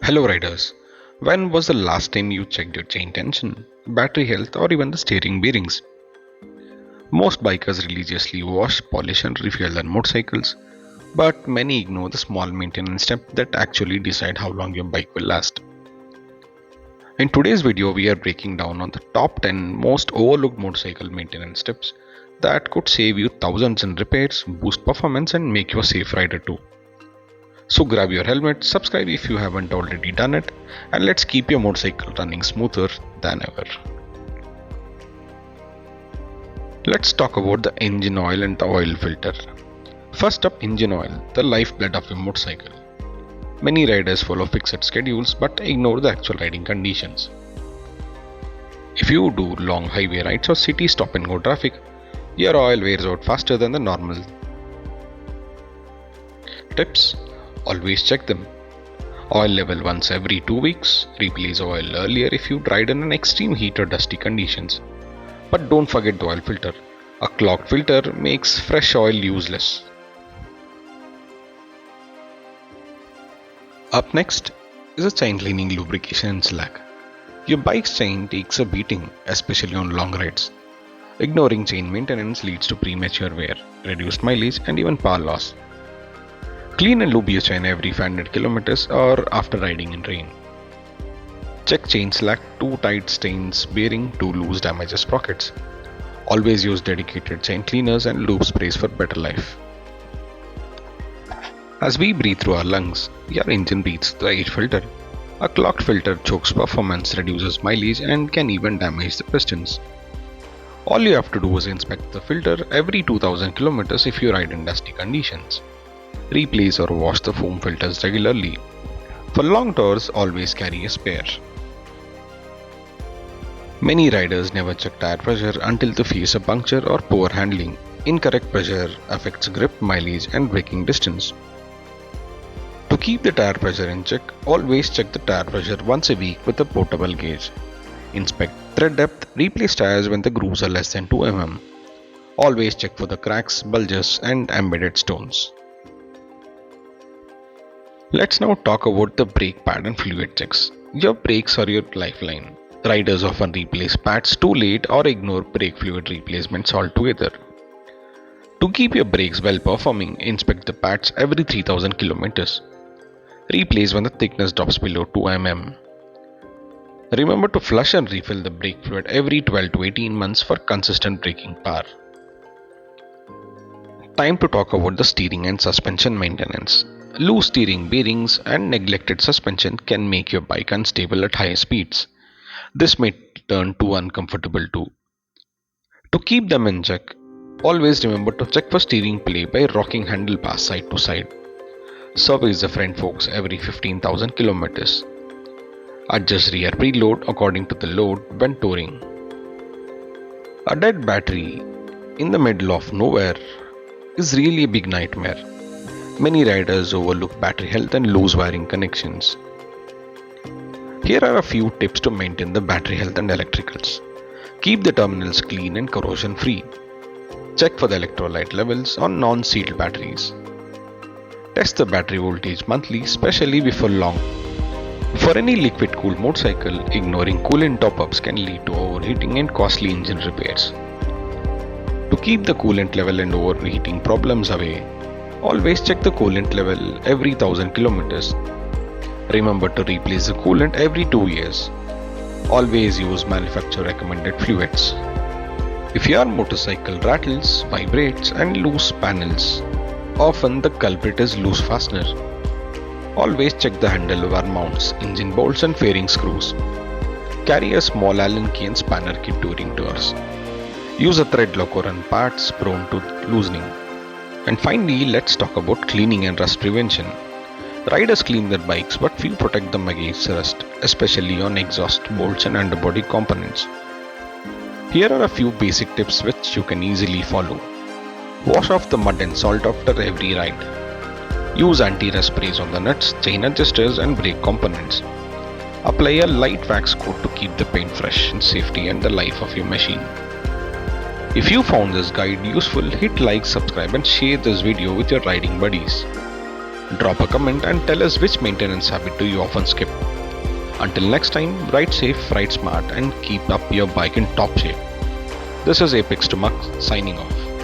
Hello riders. When was the last time you checked your chain tension, battery health or even the steering bearings? Most bikers religiously wash, polish and refuel their motorcycles, but many ignore the small maintenance steps that actually decide how long your bike will last. In today's video, we are breaking down on the top 10 most overlooked motorcycle maintenance steps that could save you thousands in repairs, boost performance and make you a safe rider too. So grab your helmet, subscribe if you haven't already done it, and let's keep your motorcycle running smoother than ever. Let's talk about the engine oil and the oil filter. First up, engine oil, the lifeblood of a motorcycle. Many riders follow fixed schedules but ignore the actual riding conditions. If you do long highway rides or city stop and go traffic, your oil wears out faster than the normal. Tips: always check them. Oil level once every 2 weeks. Replace oil earlier if you ride in an extreme heat or dusty conditions. But don't forget the oil filter. A clogged filter makes fresh oil useless. Up next is a chain cleaning, lubrication and slack. Your bike's chain takes a beating, especially on long rides. Ignoring chain maintenance leads to premature wear, reduced mileage and even power loss. Clean and lube your chain every 500 km or after riding in rain. Check chain slack, too tight stains bearing, too loose damages sprockets. Always use dedicated chain cleaners and lube sprays for better life. As we breathe through our lungs, your engine breathes the air filter. A clogged filter chokes performance, reduces mileage and can even damage the pistons. All you have to do is inspect the filter every 2000 km if you ride in dusty conditions. Replace or wash the foam filters regularly. For long tours, always carry a spare. Many riders never check tire pressure until they face a puncture or poor handling. Incorrect pressure affects grip, mileage and braking distance. To keep the tire pressure in check, always check the tire pressure once a week with a portable gauge. Inspect tread depth, replace tires when the grooves are less than 2 mm. Always check for the cracks, bulges and embedded stones. Let's now talk about the brake pad and fluid checks. Your brakes are your lifeline. Riders often replace pads too late or ignore brake fluid replacements altogether. To keep your brakes well performing, inspect the pads every 3000 km. Replace when the thickness drops below 2 mm. Remember to flush and refill the brake fluid every 12 to 18 months for consistent braking power. Time to talk about the steering and suspension maintenance. Loose steering bearings and neglected suspension can make your bike unstable at high speeds. This may turn too uncomfortable too. To keep them in check, always remember to check for steering play by rocking handlebars side to side. Service the front forks every 15,000 km. Adjust rear preload according to the load when touring. A dead battery in the middle of nowhere is really a big nightmare. Many riders overlook battery health and lose wiring connections. Here are a few tips to maintain the battery health and electricals. Keep the terminals clean and corrosion free. Check for the electrolyte levels on non-sealed batteries. Test the battery voltage monthly, especially before long. For any liquid-cooled motorcycle, ignoring coolant top-ups can lead to overheating and costly engine repairs. To keep the coolant level and overheating problems away, always check the coolant level every 1000 km. Remember to replace the coolant every 2 years. Always use manufacturer recommended fluids. If your motorcycle rattles, vibrates and loose panels, often the culprit is loose fastener. Always check the handlebar mounts, engine bolts and fairing screws. Carry a small Allen key and spanner kit during tours. Use a thread lock or on parts prone to loosening. And finally, let's talk about cleaning and rust prevention. Riders clean their bikes but few protect them against rust, especially on exhaust bolts and underbody components. Here are a few basic tips which you can easily follow. Wash off the mud and salt after every ride. Use anti-rust sprays on the nuts, chain adjusters and brake components. Apply a light wax coat to keep the paint fresh and safety and the life of your machine. If you found this guide useful, hit like, subscribe and share this video with your riding buddies. Drop a comment and tell us which maintenance habit do you often skip. Until next time, ride safe, ride smart, and keep up your bike in top shape. This is Apex to Mux signing off.